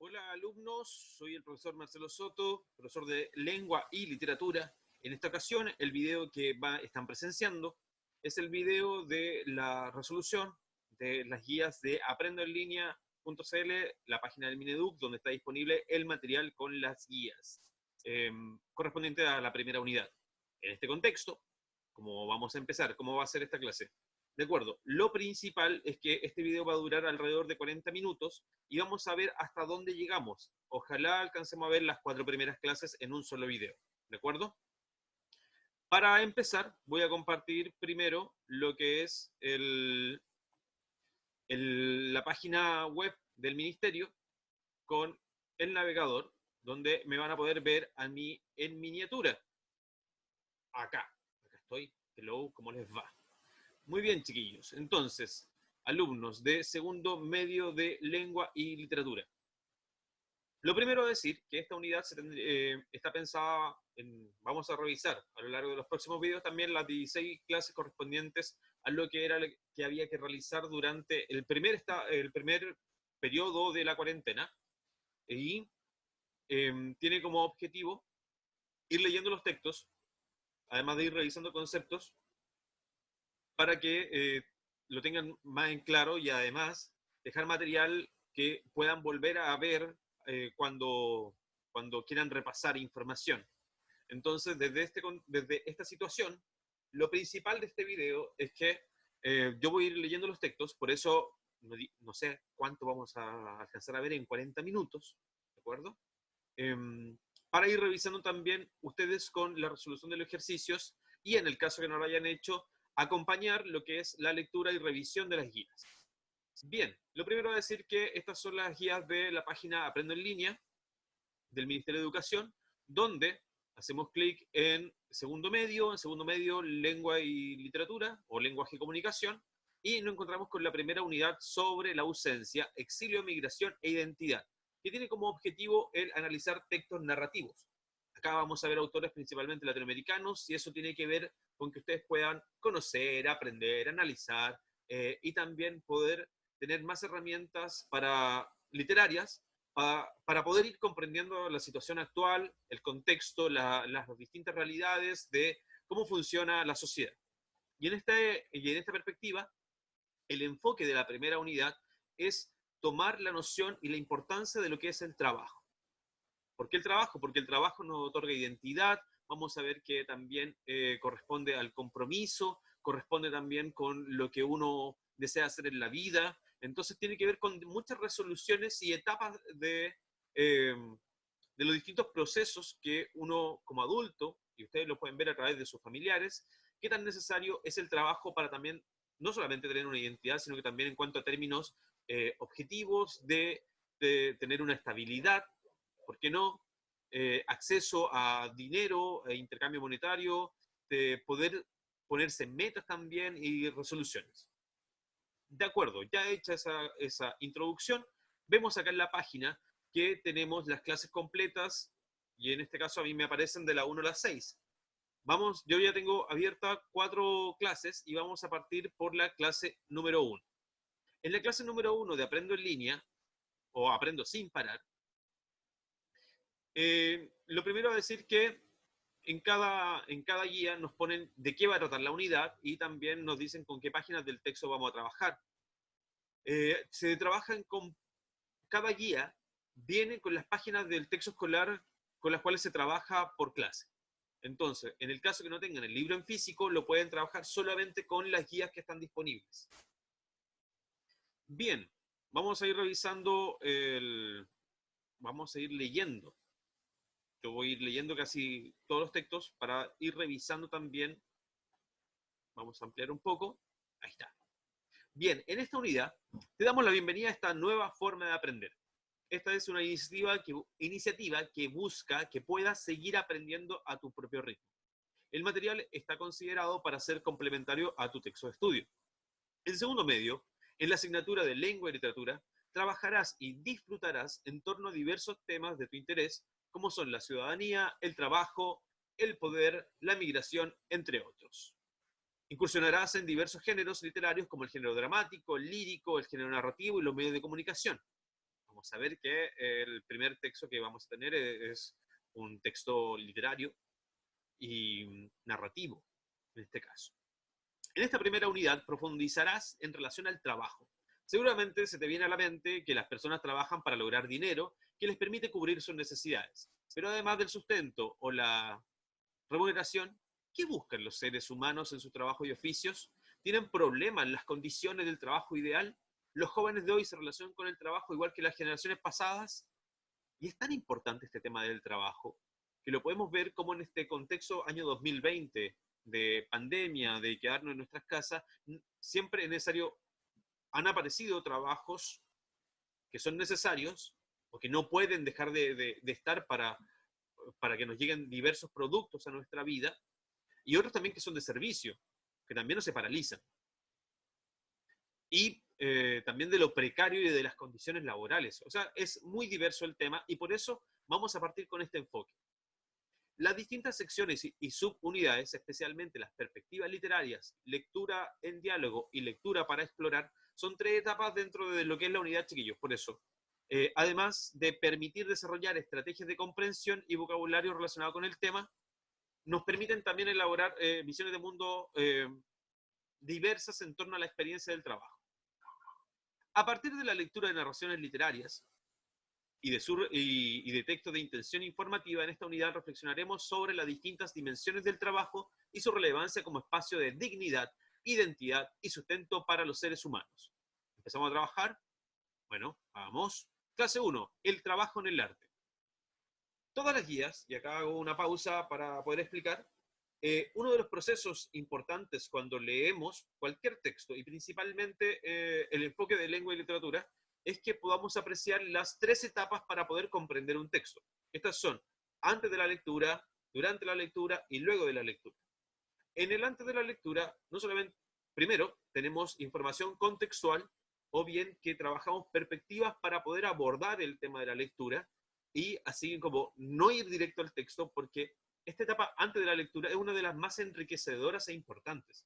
Hola alumnos, soy el profesor Marcelo Soto, profesor de Lengua y Literatura. En esta ocasión, el video que están presenciando es el video de la resolución de las guías de aprendoenlinea.cl, la página del Mineduc, donde está disponible el material con las guías correspondiente a la primera unidad. En este contexto, ¿cómo vamos a empezar? ¿Cómo va a ser esta clase? De acuerdo, lo principal es que este video va a durar alrededor de 40 minutos y vamos a ver hasta dónde llegamos. Ojalá alcancemos a ver las 4 primeras clases en un solo video. ¿De acuerdo? Para empezar, voy a compartir primero lo que es la página web del ministerio con el navegador, donde me van a poder ver a mí en miniatura. Acá estoy. Hello, ¿cómo les va? Muy bien, chiquillos. Entonces, alumnos de segundo medio de lengua y literatura. Lo primero a decir que esta unidad está pensada vamos a revisar a lo largo de los próximos videos también las 16 clases correspondientes a lo que era que había que realizar durante el primer periodo de la cuarentena. Y tiene como objetivo ir leyendo los textos, además de ir revisando conceptos, para que lo tengan más en claro y además dejar material que puedan volver a ver cuando quieran repasar información. Entonces, desde esta situación, lo principal de este video es que yo voy a ir leyendo los textos, por eso no sé cuánto vamos a alcanzar a ver en 40 minutos, ¿de acuerdo? Para ir revisando también ustedes con la resolución de los ejercicios y en el caso que no lo hayan hecho, acompañar lo que es la lectura y revisión de las guías. Bien, lo primero es decir que estas son las guías de la página Aprendo en Línea del Ministerio de Educación, donde hacemos clic en segundo medio, lengua y literatura o lenguaje y comunicación, y nos encontramos con la primera unidad sobre la ausencia, exilio, migración e identidad, que tiene como objetivo el analizar textos narrativos. Acá vamos a ver autores principalmente latinoamericanos, y eso tiene que ver con que ustedes puedan conocer, aprender, analizar, y también poder tener más herramientas literarias para poder ir comprendiendo la situación actual, el contexto, las distintas realidades de cómo funciona la sociedad. Y en esta perspectiva, el enfoque de la primera unidad es tomar la noción y la importancia de lo que es el trabajo. ¿Por qué el trabajo? Porque el trabajo nos otorga identidad. Vamos a ver que también corresponde al compromiso, corresponde también con lo que uno desea hacer en la vida. Entonces tiene que ver con muchas resoluciones y etapas de los distintos procesos que uno como adulto, y ustedes lo pueden ver a través de sus familiares, qué tan necesario es el trabajo para también no solamente tener una identidad, sino que también en cuanto a términos objetivos de tener una estabilidad, ¿por qué no? Acceso a dinero, intercambio monetario, de poder ponerse metas también y resoluciones. De acuerdo, ya hecha esa introducción, vemos acá en la página que tenemos las clases completas, y en este caso a mí me aparecen de la 1 a la 6. Yo ya tengo abiertas 4 clases y vamos a partir por la clase número 1. En la clase número 1 de Aprendo en Línea, o Aprendo sin parar, lo primero a decir que en cada guía nos ponen de qué va a tratar la unidad y también nos dicen con qué páginas del texto vamos a trabajar. Se trabajan con cada guía, viene con las páginas del texto escolar con las cuales se trabaja por clase. Entonces, en el caso que no tengan el libro en físico, lo pueden trabajar solamente con las guías que están disponibles. Bien, vamos a ir revisando vamos a ir leyendo. Yo voy a ir leyendo casi todos los textos para ir revisando también. Vamos a ampliar un poco. Ahí está. Bien, en esta unidad te damos la bienvenida a esta nueva forma de aprender. Esta es una iniciativa que busca que puedas seguir aprendiendo a tu propio ritmo. El material está considerado para ser complementario a tu texto de estudio. En segundo medio, en la asignatura de Lengua y Literatura, trabajarás y disfrutarás en torno a diversos temas de tu interés, como son la ciudadanía, el trabajo, el poder, la migración, entre otros. Incursionarás en diversos géneros literarios como el género dramático, el lírico, el género narrativo y los medios de comunicación. vamos a ver que el primer texto que vamos a tener es un texto literario y narrativo, en este caso. En esta primera unidad profundizarás en relación al trabajo. Seguramente se te viene a la mente que las personas trabajan para lograr dinero que les permite cubrir sus necesidades. Pero además del sustento o la remuneración, ¿qué buscan los seres humanos en su trabajo y oficios? ¿Tienen problemas en las condiciones del trabajo ideal? ¿Los jóvenes de hoy se relacionan con el trabajo igual que las generaciones pasadas? Y es tan importante este tema del trabajo que lo podemos ver como en este contexto año 2020 de pandemia, de quedarnos en nuestras casas, siempre es necesario, han aparecido trabajos que son necesarios o que no pueden dejar de estar para que nos lleguen diversos productos a nuestra vida, y otros también que son de servicio, que también no se paralizan. Y también de lo precario y de las condiciones laborales. O sea, es muy diverso el tema y por eso vamos a partir con este enfoque. Las distintas secciones y subunidades, especialmente las perspectivas literarias, lectura en diálogo y lectura para explorar, son 3 etapas dentro de lo que es la unidad, chiquillos. Por eso, además de permitir desarrollar estrategias de comprensión y vocabulario relacionado con el tema, nos permiten también elaborar visiones de mundo diversas en torno a la experiencia del trabajo. A partir de la lectura de narraciones literarias y de textos de intención informativa, en esta unidad reflexionaremos sobre las distintas dimensiones del trabajo y su relevancia como espacio de dignidad, identidad y sustento para los seres humanos. ¿Empezamos a trabajar? Bueno, vamos. Clase 1, el trabajo en el arte. Todas las guías, y acá hago una pausa para poder explicar, uno de los procesos importantes cuando leemos cualquier texto, y principalmente el enfoque de lengua y literatura, es que podamos apreciar las 3 etapas para poder comprender un texto. Estas son antes de la lectura, durante la lectura y luego de la lectura. En el antes de la lectura, no solamente, primero, tenemos información contextual, o bien que trabajamos perspectivas para poder abordar el tema de la lectura, y así como no ir directo al texto, porque esta etapa antes de la lectura es una de las más enriquecedoras e importantes,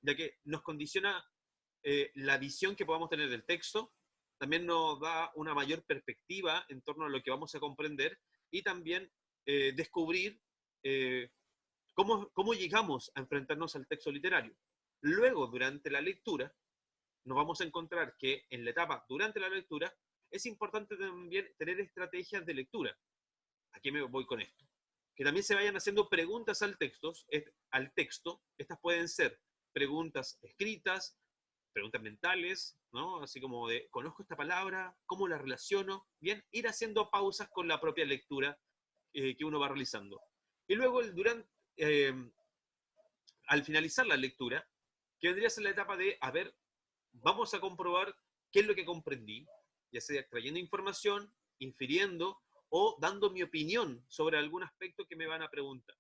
ya que nos condiciona la visión que podamos tener del texto, también nos da una mayor perspectiva en torno a lo que vamos a comprender, y también descubrir cómo llegamos a enfrentarnos al texto literario. Luego, durante la lectura, nos vamos a encontrar que en la etapa durante la lectura es importante también tener estrategias de lectura. ¿A qué me voy con esto? Que también se vayan haciendo preguntas al texto. Estas pueden ser preguntas escritas, preguntas mentales, ¿no? Así como de, ¿conozco esta palabra? ¿Cómo la relaciono? Bien, ir haciendo pausas con la propia lectura que uno va realizando. Y luego, al finalizar la lectura, que vendría a ser la etapa de, a ver, vamos a comprobar qué es lo que comprendí, ya sea trayendo información, infiriendo o dando mi opinión sobre algún aspecto que me van a preguntar.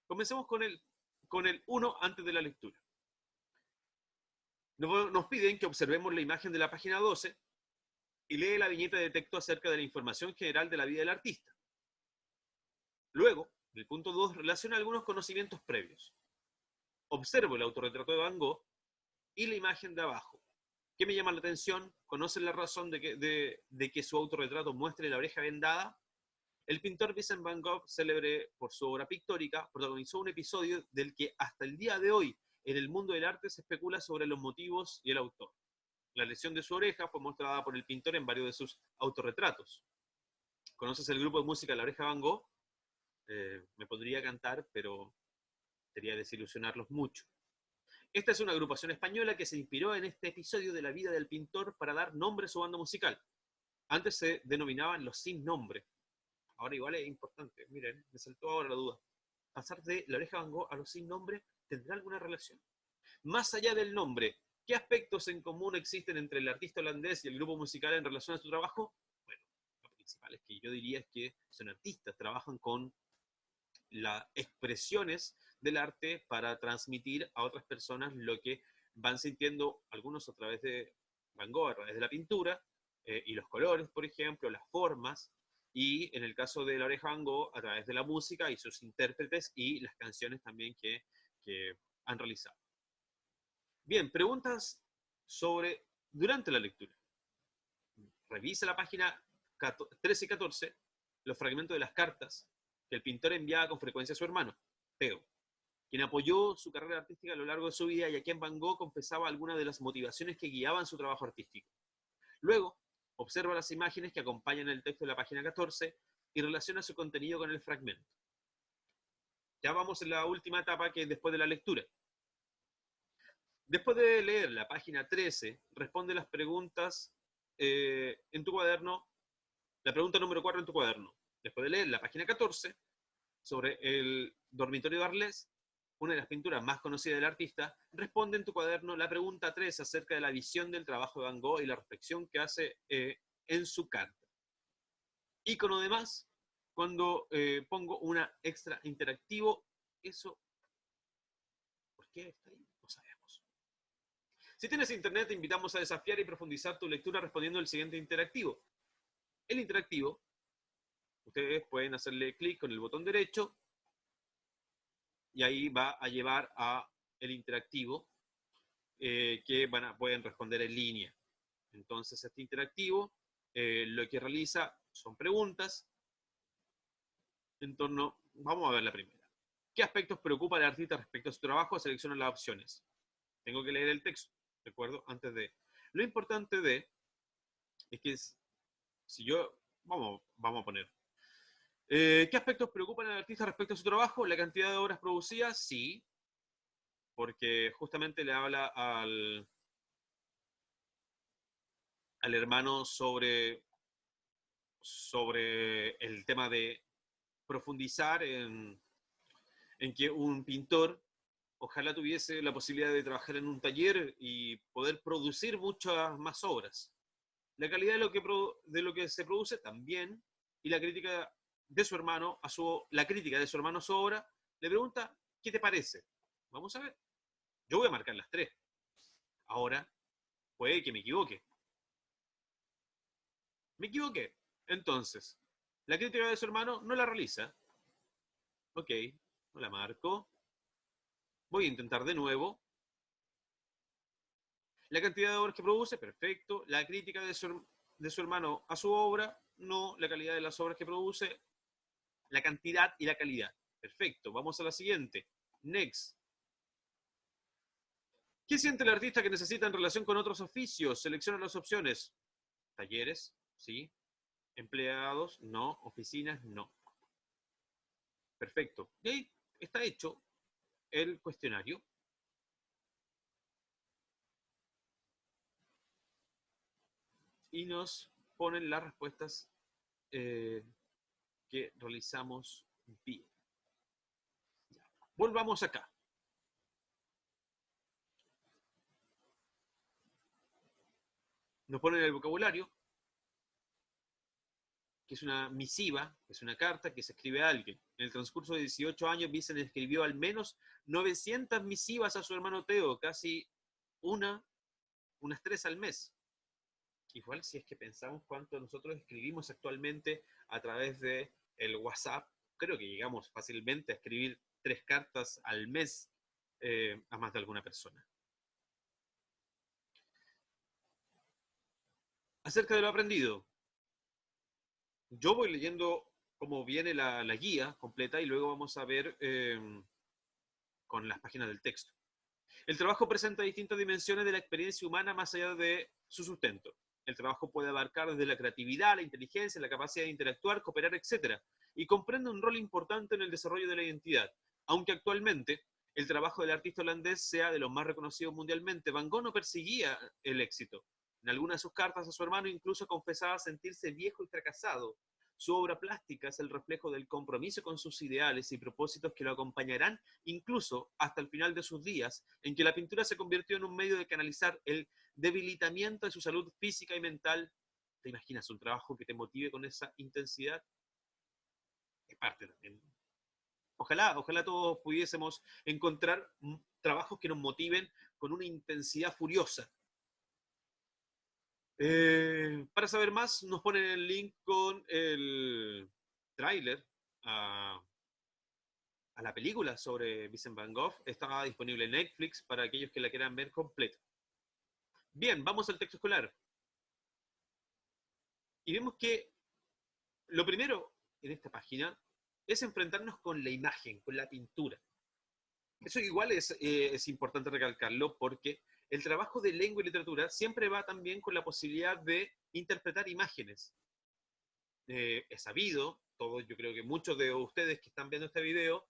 Comencemos con el 1 antes de la lectura. Nos piden que observemos la imagen de la página 12 y lee la viñeta de texto acerca de la información general de la vida del artista. Luego, el punto 2 relaciona algunos conocimientos previos. Observo el autorretrato de Van Gogh y la imagen de abajo. ¿Qué me llama la atención? ¿Conocen la razón de que su autorretrato muestre la oreja vendada? El pintor Vincent Van Gogh, célebre por su obra pictórica, protagonizó un episodio del que hasta el día de hoy en el mundo del arte se especula sobre los motivos y el autor. La lesión de su oreja fue mostrada por el pintor en varios de sus autorretratos. ¿Conoces el grupo de música La Oreja Van Gogh? Me podría cantar, pero sería desilusionarlos mucho. Esta es una agrupación española que se inspiró en este episodio de la vida del pintor para dar nombre a su banda musical. Antes se denominaban los sin nombre. Ahora igual es importante. Miren, me saltó ahora la duda. Pasar de La Oreja Van Gogh a los sin nombre, ¿tendrá alguna relación? Más allá del nombre, ¿qué aspectos en común existen entre el artista holandés y el grupo musical en relación a su trabajo? Bueno, lo principal es que yo diría es que son artistas, trabajan con las expresiones del arte para transmitir a otras personas lo que van sintiendo algunos a través de Van Gogh, a través de la pintura, y los colores, por ejemplo, las formas, y en el caso de La Oreja Van Gogh, a través de la música y sus intérpretes y las canciones también que han realizado. Bien, preguntas sobre durante la lectura. revisa la página 13 y 14, los fragmentos de las cartas que el pintor enviaba con frecuencia a su hermano, Theo, quien apoyó su carrera artística a lo largo de su vida y a quien Van Gogh confesaba algunas de las motivaciones que guiaban su trabajo artístico. Luego, observa las imágenes que acompañan el texto de la página 14 y relaciona su contenido con el fragmento. Ya vamos en la última etapa, que es después de la lectura. Después de leer la página 13, responde las preguntas en tu cuaderno, la pregunta número 4 en tu cuaderno. Después de leer la página 14, sobre el dormitorio de Arles, una de las pinturas más conocidas del artista, responde en tu cuaderno la pregunta 3 acerca de la visión del trabajo de Van Gogh y la reflexión que hace en su carta. Y con lo demás, cuando pongo una extra interactivo, eso, ¿por qué está ahí? No sabemos. Si tienes internet, te invitamos a desafiar y profundizar tu lectura respondiendo el siguiente interactivo. El interactivo, ustedes pueden hacerle clic con el botón derecho y ahí va a llevar a el interactivo que pueden responder en línea. Entonces, este interactivo lo que realiza son preguntas en torno, vamos a ver la primera. ¿Qué aspectos preocupa al artista respecto a su trabajo? Selecciona las opciones. Tengo que leer el texto, ¿de acuerdo? Antes de... Lo importante es que si yo, vamos a poner, ¿qué aspectos preocupan al artista respecto a su trabajo? La cantidad de obras producidas, sí, porque justamente le habla al hermano sobre el tema de profundizar en que un pintor ojalá tuviese la posibilidad de trabajar en un taller y poder producir muchas más obras. La calidad de lo que se produce también, y la crítica de su hermano a su obra, le pregunta, ¿qué te parece? Vamos a ver. Yo voy a marcar las 3. Ahora, puede que me equivoque. Me equivoqué. Entonces, la crítica de su hermano no la realiza. Ok, no la marco. Voy a intentar de nuevo. La cantidad de obras que produce, perfecto. La crítica de su hermano a su obra, no. La calidad de las obras que produce, la cantidad y la calidad. Perfecto, vamos a la siguiente. Next. ¿Qué siente el artista que necesita en relación con otros oficios? Selecciona las opciones. Talleres, sí. Empleados, no. Oficinas, no. Perfecto. Y ahí está hecho el cuestionario. Y nos ponen las respuestas que realizamos bien. Ya. Volvamos acá. Nos ponen el vocabulario, que es una misiva, que es una carta que se escribe a alguien. En el transcurso de 18 años, Vicen escribió al menos 900 misivas a su hermano Teo, casi unas 3 al mes. Igual si es que pensamos cuánto nosotros escribimos actualmente a través de el WhatsApp, creo que llegamos fácilmente a escribir 3 cartas al mes a más de alguna persona. Acerca de lo aprendido, yo voy leyendo cómo viene la guía completa y luego vamos a ver con las páginas del texto. El trabajo presenta distintas dimensiones de la experiencia humana más allá de su sustento. El trabajo puede abarcar desde la creatividad, la inteligencia, la capacidad de interactuar, cooperar, etc. Y comprende un rol importante en el desarrollo de la identidad. Aunque actualmente el trabajo del artista holandés sea de los más reconocidos mundialmente, Van Gogh no perseguía el éxito. En algunas de sus cartas a su hermano incluso confesaba sentirse viejo y fracasado. Su obra plástica es el reflejo del compromiso con sus ideales y propósitos que lo acompañarán incluso hasta el final de sus días, en que la pintura se convirtió en un medio de canalizar el debilitamiento de su salud física y mental. ¿Te imaginas un trabajo que te motive con esa intensidad? Es parte también. Ojalá todos pudiésemos encontrar trabajos que nos motiven con una intensidad furiosa. Para saber más, nos ponen el link con el tráiler a la película sobre Vincent Van Gogh. Está disponible en Netflix para aquellos que la quieran ver completa. Bien, vamos al texto escolar. Y vemos que lo primero en esta página es enfrentarnos con la imagen, con la pintura. Eso igual es importante recalcarlo porque el trabajo de lengua y literatura siempre va también con la posibilidad de interpretar imágenes. Es sabido, todos, yo creo que muchos de ustedes que están viendo este video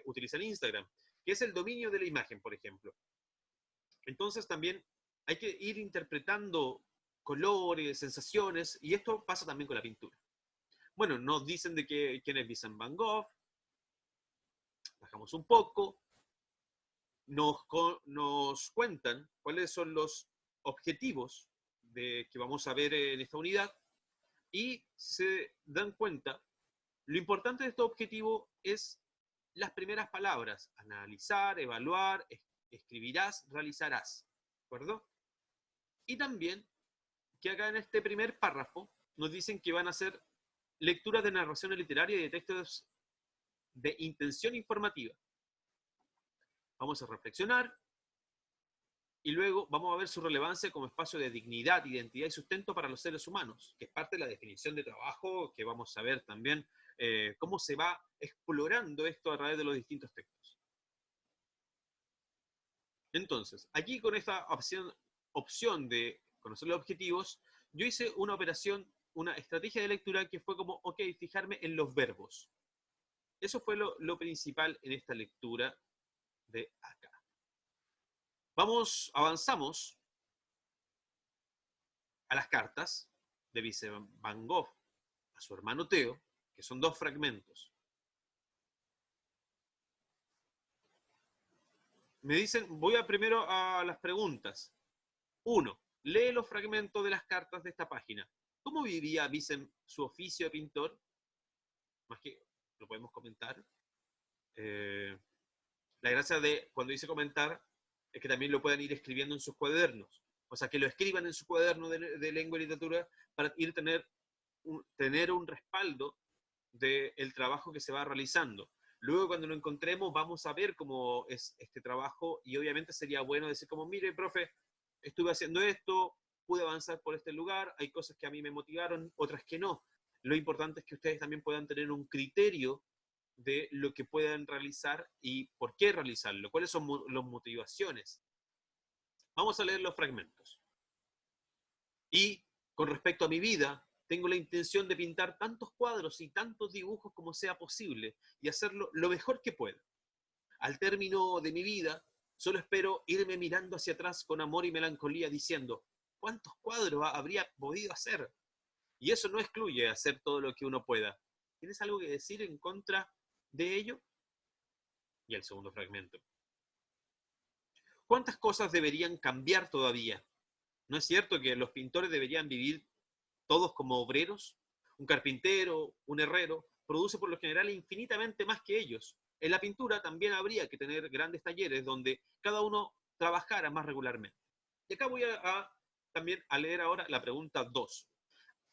utilizan Instagram, que es el dominio de la imagen, por ejemplo. Entonces también hay que ir interpretando colores, sensaciones, y esto pasa también con la pintura. Bueno, nos dicen de que quién es Vincent Van Gogh, bajamos un poco, nos cuentan cuáles son los objetivos que vamos a ver en esta unidad, y se dan cuenta, lo importante de este objetivo es las primeras palabras: analizar, evaluar, escribirás, realizarás, ¿de acuerdo? Y también que acá en este primer párrafo nos dicen que van a hacer lecturas de narración literaria y de textos de intención informativa. Vamos a reflexionar y luego vamos a ver su relevancia como espacio de dignidad, identidad y sustento para los seres humanos, que es parte de la definición de trabajo, que vamos a ver también cómo se va explorando esto a través de los distintos textos. Entonces, aquí con esta opción de conocer los objetivos, yo hice una operación, una estrategia de lectura que fue como, ok, fijarme en los verbos. Eso fue lo principal en esta lectura de acá. Avanzamos a las cartas de Vincent Van Gogh a su hermano Theo, que son 2 fragmentos. Me dicen, voy primero a las preguntas. 1. Lee los fragmentos de las cartas de esta página. ¿Cómo vivía Vincent su oficio de pintor? Más que lo podemos comentar. La gracia de cuando dice comentar es que también lo puedan ir escribiendo en sus cuadernos. O sea, que lo escriban en su cuaderno de lengua y literatura para ir tener un respaldo del trabajo que se va realizando. Luego, cuando lo encontremos, vamos a ver cómo es este trabajo, y obviamente sería bueno decir como, mire, profe, estuve haciendo esto, pude avanzar por este lugar, hay cosas que a mí me motivaron, otras que no. Lo importante es que ustedes también puedan tener un criterio de lo que puedan realizar y por qué realizarlo, cuáles son las motivaciones. Vamos a leer los fragmentos. Y con respecto a mi vida, tengo la intención de pintar tantos cuadros y tantos dibujos como sea posible y hacerlo lo mejor que pueda. Al término de mi vida, solo espero irme mirando hacia atrás con amor y melancolía diciendo, ¿cuántos cuadros habría podido hacer? Y eso no excluye hacer todo lo que uno pueda. ¿Tienes algo que decir en contra de ello? Y el segundo fragmento. ¿Cuántas cosas deberían cambiar todavía? ¿No es cierto que los pintores deberían vivir todos como obreros? Un carpintero, un herrero, produce por lo general infinitamente más que ellos. En la pintura también habría que tener grandes talleres donde cada uno trabajara más regularmente. Y acá voy también a leer ahora la pregunta 2.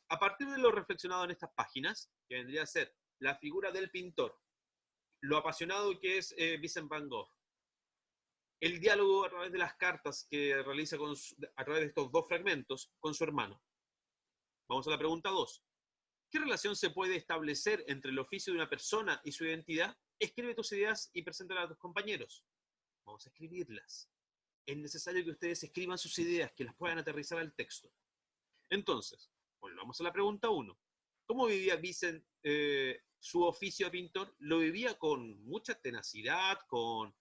A partir de lo reflexionado en estas páginas, que vendría a ser la figura del pintor, lo apasionado que es Vincent Van Gogh, el diálogo a través de las cartas que realiza a través de estos 2 fragmentos con su hermano. Vamos a la pregunta 2. ¿Qué relación se puede establecer entre el oficio de una persona y su identidad? Escribe tus ideas y preséntalas a tus compañeros. Vamos a escribirlas. Es necesario que ustedes escriban sus ideas, que las puedan aterrizar al texto. Entonces, volvamos a la pregunta 1. ¿Cómo vivía Vincent su oficio de pintor? Lo vivía con mucha tenacidad, con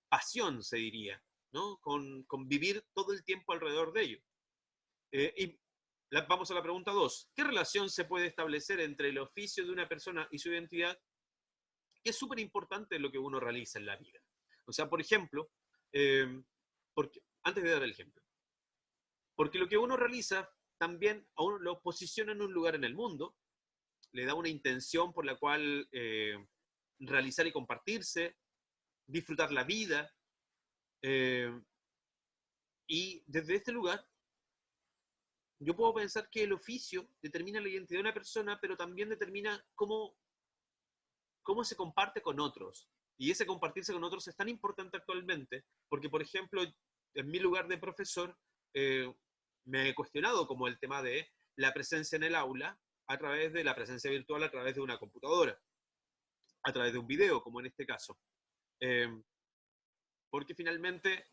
pasión, se diría, ¿no? Con vivir todo el tiempo alrededor de ello. Vamos a la pregunta 2. ¿Qué relación se puede establecer entre el oficio de una persona y su identidad? Que es súper importante lo que uno realiza en la vida. O sea, por ejemplo, antes de dar el ejemplo, porque lo que uno realiza también a uno lo posiciona en un lugar en el mundo, le da una intención por la cual realizar y compartirse, disfrutar la vida, y desde este lugar yo puedo pensar que el oficio determina la identidad de una persona, pero también determina cómo se comparte con otros. Y ese compartirse con otros es tan importante actualmente, porque, por ejemplo, en mi lugar de profesor, me he cuestionado como el tema de la presencia en el aula a través de la presencia virtual, a través de una computadora, a través de un video, como en este caso. Porque finalmente,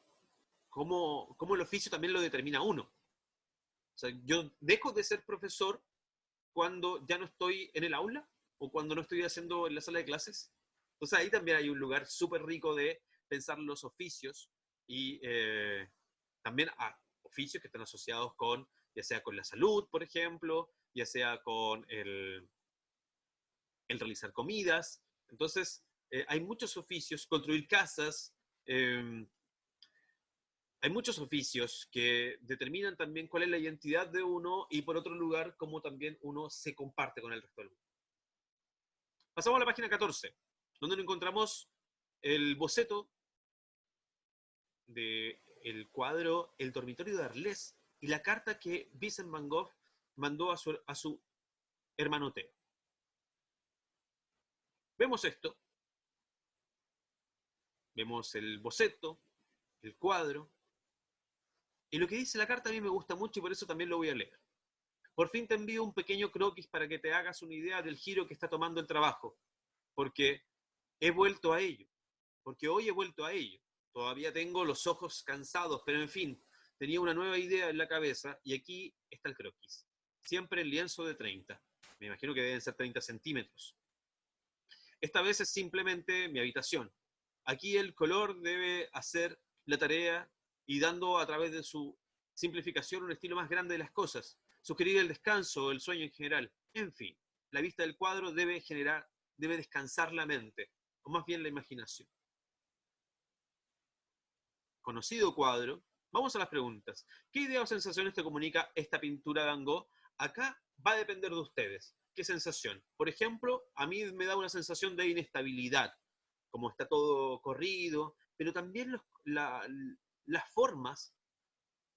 como el oficio también lo determina uno. O sea, yo dejo de ser profesor cuando ya no estoy en el aula o cuando no estoy haciendo en la sala de clases. Entonces ahí también hay un lugar súper rico de pensar los oficios y también a oficios que están asociados con, ya sea con la salud, por ejemplo, ya sea con el realizar comidas. Entonces, hay muchos oficios, construir casas, hay muchos oficios que determinan también cuál es la identidad de uno y por otro lugar, cómo también uno se comparte con el resto del mundo. Pasamos a la página 14, donde nos encontramos el boceto del cuadro El dormitorio de Arles y la carta que Vincent Van Gogh mandó a su hermano Theo. Vemos esto, vemos el boceto, el cuadro, y lo que dice la carta a mí me gusta mucho y por eso también lo voy a leer. Por fin te envío un pequeño croquis para que te hagas una idea del giro que está tomando el trabajo, porque he vuelto a ello, porque hoy he vuelto a ello. Todavía tengo los ojos cansados, pero en fin, tenía una nueva idea en la cabeza y aquí está el croquis. Siempre el lienzo de 30. Me imagino que deben ser 30 centímetros. Esta vez es simplemente mi habitación. Aquí el color debe hacer la tarea y dando a través de su simplificación un estilo más grande de las cosas, sugerir el descanso o el sueño en general. En fin, la vista del cuadro debe descansar la mente, o más bien la imaginación. Conocido cuadro, vamos a las preguntas. ¿Qué idea o sensaciones te comunica esta pintura de Van Gogh? Acá va a depender de ustedes. ¿Qué sensación? Por ejemplo, a mí me da una sensación de inestabilidad, como está todo corrido, pero también las formas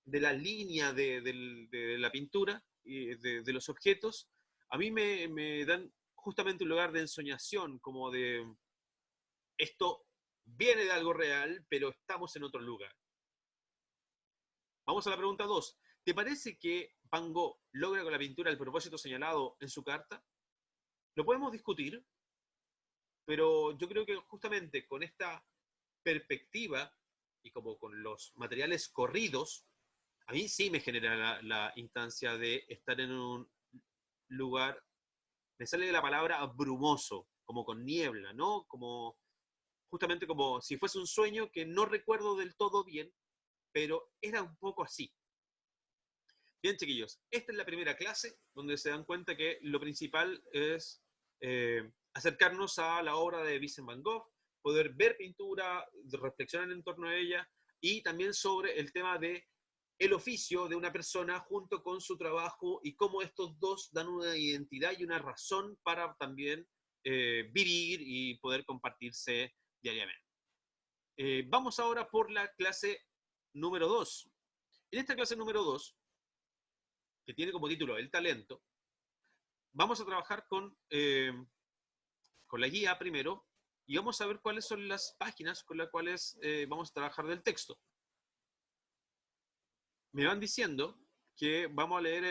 de la línea de la pintura y de los objetos, a mí me dan justamente un lugar de ensoñación, como de esto viene de algo real, pero estamos en otro lugar. Vamos a la pregunta 2. ¿Te parece que Van Gogh logra con la pintura el propósito señalado en su carta? Lo podemos discutir, pero yo creo que justamente con esta perspectiva y como con los materiales corridos, a mí sí me genera la instancia de estar en un lugar, me sale la palabra brumoso, como con niebla, ¿no? Como justamente como si fuese un sueño que no recuerdo del todo bien, pero era un poco así. Bien, chiquillos, esta es la primera clase donde se dan cuenta que lo principal es acercarnos a la obra de Vincent Van Gogh, poder ver pintura, reflexionar en torno a ella y también sobre el tema de el oficio de una persona junto con su trabajo y cómo estos dos dan una identidad y una razón para también vivir y poder compartirse diariamente. Vamos ahora por la clase número 2. En esta clase número 2, que tiene como título El talento, vamos a trabajar con la guía primero y vamos a ver cuáles son las páginas con las cuales vamos a trabajar del texto. Me van diciendo que vamos a leer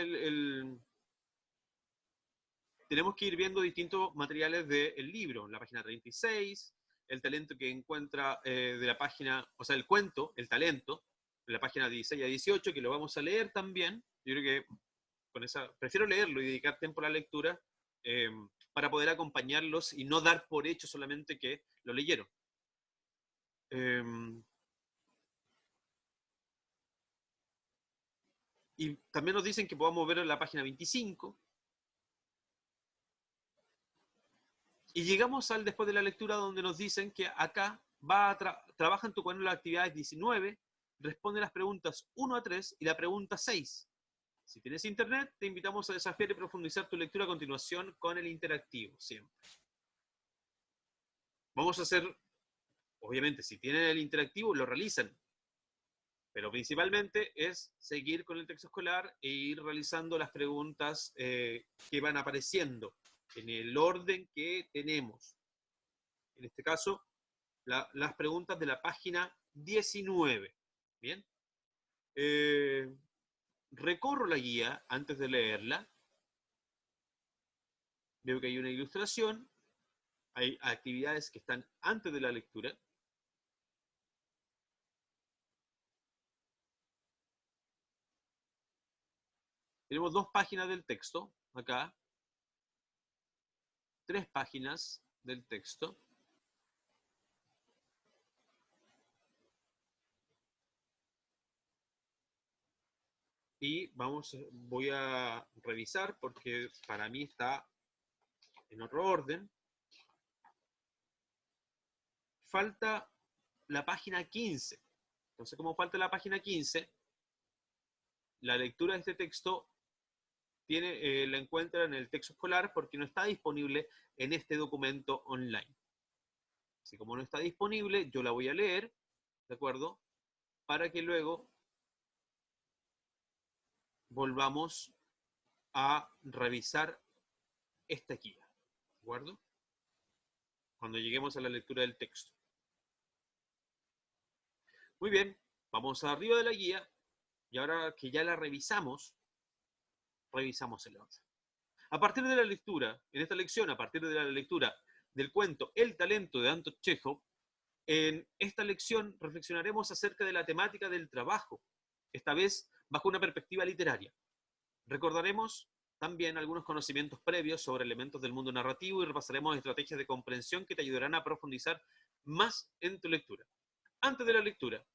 tenemos que ir viendo distintos materiales del libro, la página 36, el talento que encuentra de la página, o sea, el cuento, el talento, de la página 16 a 18, que lo vamos a leer también. Yo creo que con esa, prefiero leerlo y dedicar tiempo a la lectura para poder acompañarlos y no dar por hecho solamente que lo leyeron. Y también nos dicen que podamos ver en la página 25. Y llegamos al después de la lectura donde nos dicen que acá trabaja en tu cuaderno las actividades 19, responde las preguntas 1 a 3 y la pregunta 6. Si tienes internet, te invitamos a desafiar y profundizar tu lectura a continuación con el interactivo, siempre. Vamos a hacer, obviamente, si tienen el interactivo, lo realizan, pero principalmente es seguir con el texto escolar e ir realizando las preguntas que van apareciendo en el orden que tenemos. En este caso, las preguntas de la página 19. ¿Bien? recorro la guía antes de leerla, veo que hay una ilustración, hay actividades que están antes de la lectura. Tenemos 2 páginas del texto, acá. 3 páginas del texto. Y voy a revisar porque para mí está en otro orden. Falta la página 15. Entonces, como falta la página 15, la lectura de este texto la encuentra en el texto escolar porque no está disponible en este documento online. Así como no está disponible, yo la voy a leer, ¿de acuerdo? Para que luego volvamos a revisar esta guía, ¿de acuerdo? Cuando lleguemos a la lectura del texto. Muy bien, vamos arriba de la guía y ahora que ya la revisamos el orden. A partir de la lectura, en esta lección, a partir de la lectura del cuento El talento de Anton Chejov, en esta lección reflexionaremos acerca de la temática del trabajo, esta vez bajo una perspectiva literaria. Recordaremos también algunos conocimientos previos sobre elementos del mundo narrativo y repasaremos estrategias de comprensión que te ayudarán a profundizar más en tu lectura. Antes de la lectura,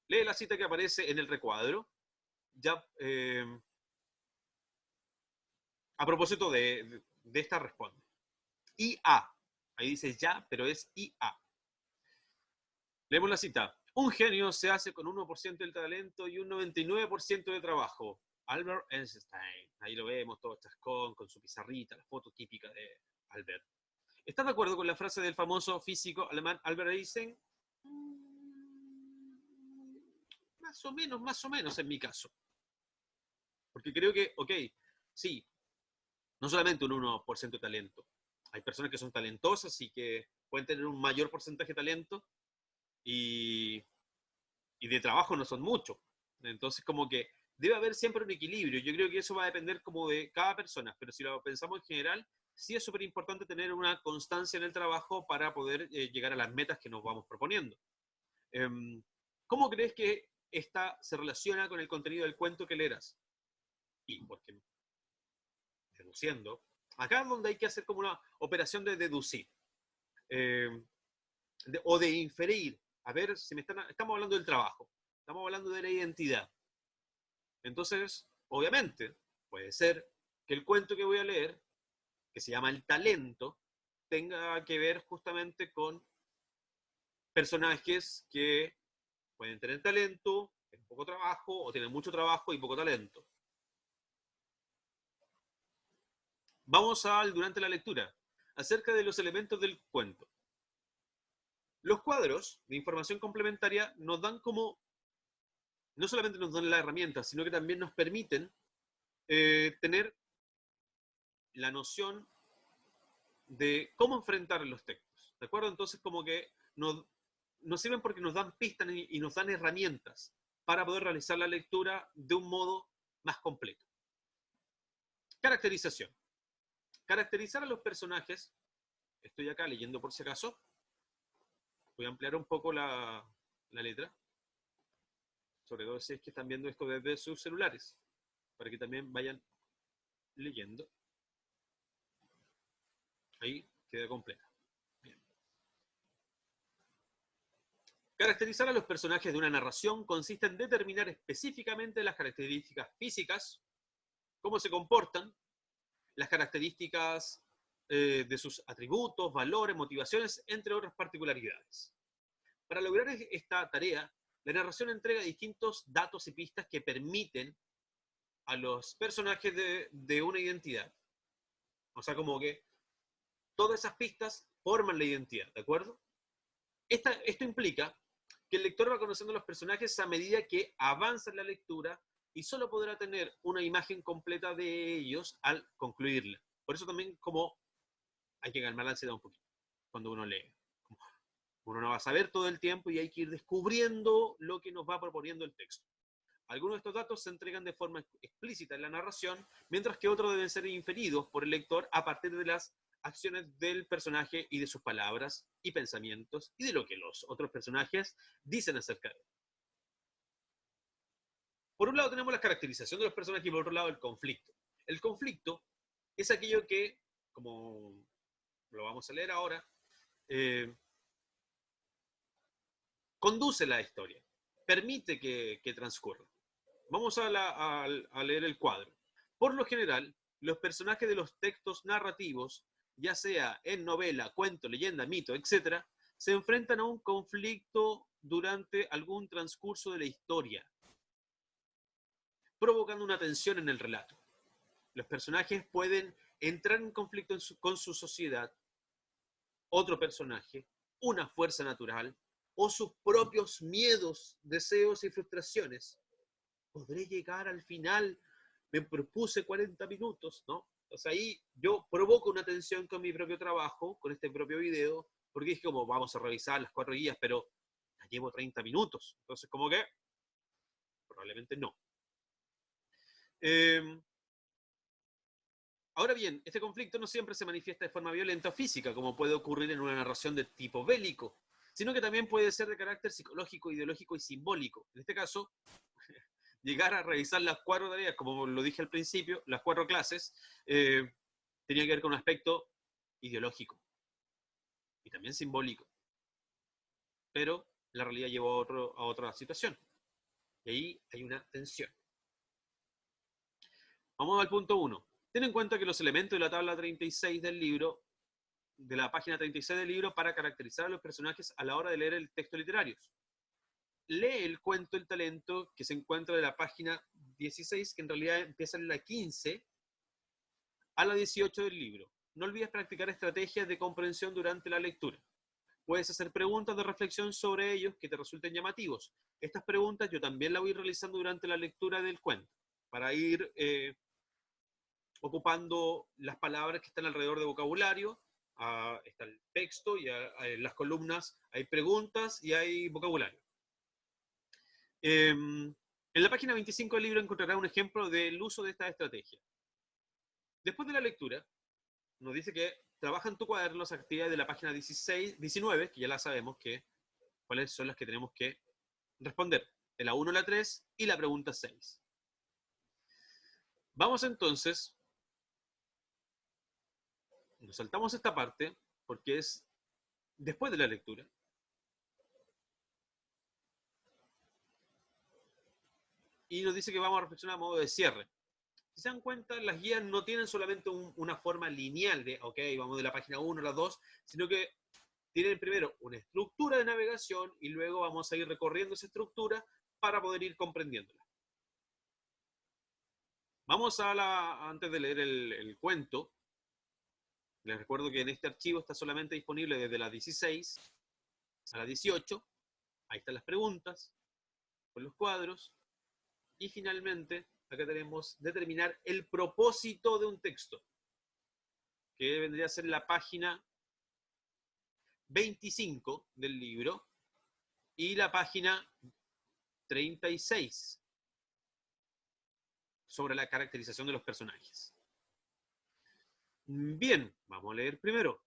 lee la cita que aparece en el recuadro. Ya, a propósito de esta responde. IA. Ahí dice ya, pero es IA. Leemos la cita. Un genio se hace con 1% del talento y un 99% de trabajo. Albert Einstein. Ahí lo vemos, todo chascón, con su pizarrita, la foto típica de Albert. ¿Estás de acuerdo con la frase del famoso físico alemán Albert Einstein? Más o menos en mi caso. Porque creo que, ok, sí, no solamente un 1% de talento. Hay personas que son talentosas y que pueden tener un mayor porcentaje de talento y de trabajo no son muchos. Entonces, como que debe haber siempre un equilibrio. Yo creo que eso va a depender como de cada persona, pero si lo pensamos en general, sí es súper importante tener una constancia en el trabajo para poder llegar a las metas que nos vamos proponiendo. ¿Cómo crees que esta se relaciona con el contenido del cuento que leerás? Y porque deduciendo, acá es donde hay que hacer como una operación de deducir o de inferir. A ver, si estamos hablando del trabajo, estamos hablando de la identidad. Entonces, obviamente, puede ser que el cuento que voy a leer, que se llama El talento, tenga que ver justamente con personajes que pueden tener talento, tienen poco trabajo, o tienen mucho trabajo y poco talento. Vamos durante la lectura, acerca de los elementos del cuento. Los cuadros de información complementaria nos dan como, no solamente nos dan la herramienta, sino que también nos permiten tener la noción de cómo enfrentar los textos. ¿De acuerdo? Entonces, como que nos sirven porque nos dan pistas y nos dan herramientas para poder realizar la lectura de un modo más completo. Caracterización. Caracterizar a los personajes. Estoy acá leyendo por si acaso. Voy a ampliar un poco la letra. Sobre todo si es que están viendo esto desde sus celulares. Para que también vayan leyendo. Ahí queda completa. Bien. Caracterizar a los personajes de una narración consiste en determinar específicamente las características físicas, cómo se comportan, las características de sus atributos, valores, motivaciones, entre otras particularidades. Para lograr esta tarea, la narración entrega distintos datos y pistas que permiten a los personajes de una identidad. O sea, como que todas esas pistas forman la identidad, ¿de acuerdo? Esto implica que el lector va conociendo los personajes a medida que avanza en la lectura y solo podrá tener una imagen completa de ellos al concluirla. Por eso también como hay que calmar la ansiedad un poquito cuando uno lee. Uno no va a saber todo el tiempo y hay que ir descubriendo lo que nos va proponiendo el texto. Algunos de estos datos se entregan de forma explícita en la narración, mientras que otros deben ser inferidos por el lector a partir de las acciones del personaje y de sus palabras y pensamientos y de lo que los otros personajes dicen acerca de él. Por un lado tenemos la caracterización de los personajes y por otro lado el conflicto. El conflicto es aquello que, como lo vamos a leer ahora, conduce la historia, permite que transcurra. Vamos a leer el cuadro. Por lo general, los personajes de los textos narrativos, ya sea en novela, cuento, leyenda, mito, etc., se enfrentan a un conflicto durante algún transcurso de la historia, provocando una tensión en el relato. Los personajes pueden entrar en conflicto con su sociedad, otro personaje, una fuerza natural, o sus propios miedos, deseos y frustraciones. ¿Podré llegar al final? Me propuse 40 minutos, ¿no? O sea, ahí yo provoco una tensión con mi propio trabajo, con este propio video, porque dije como, vamos a revisar las 4 guías, pero ya llevo 30 minutos. Entonces, como que, probablemente no. Ahora bien, este conflicto no siempre se manifiesta de forma violenta o física, como puede ocurrir en una narración de tipo bélico, sino que también puede ser de carácter psicológico, ideológico y simbólico. En este caso, llegar a revisar las 4 tareas, como lo dije al principio, las 4 clases, tenía que ver con un aspecto ideológico y también simbólico. Pero la realidad llevó a otra situación. Y ahí hay una tensión. Vamos al punto 1. Ten en cuenta que los elementos de la tabla 36 del libro, de la página 36 del libro, para caracterizar a los personajes a la hora de leer el texto literario. Lee el cuento El talento, que se encuentra de la página 16, que en realidad empieza en la 15, a la 18 del libro. No olvides practicar estrategias de comprensión durante la lectura. Puedes hacer preguntas de reflexión sobre ellos que te resulten llamativos. Estas preguntas yo también las voy realizando durante la lectura del cuento, para ir ocupando las palabras que están alrededor de vocabulario. Está el texto y en las columnas hay preguntas y hay vocabulario. En la página 25 del libro encontrará un ejemplo del uso de esta estrategia. Después de la lectura, nos dice que trabaja en tu cuaderno las actividades de la página 19, que ya la sabemos cuáles son las que tenemos que responder. De la 1 a la 3 y la pregunta 6. Vamos entonces, nos saltamos esta parte porque es después de la lectura. Y nos dice que vamos a reflexionar a modo de cierre. Si se dan cuenta, las guías no tienen solamente una forma lineal de, ok, vamos de la página 1 a la 2, sino que tienen primero una estructura de navegación y luego vamos a ir recorriendo esa estructura para poder ir comprendiéndola. Vamos antes de leer el cuento, les recuerdo que en este archivo está solamente disponible desde la 16 a la 18. Ahí están las preguntas, con los cuadros. Y finalmente, acá tenemos determinar el propósito de un texto, que vendría a ser la página 25 del libro y la página 36 sobre la caracterización de los personajes. Bien, vamos a leer primero.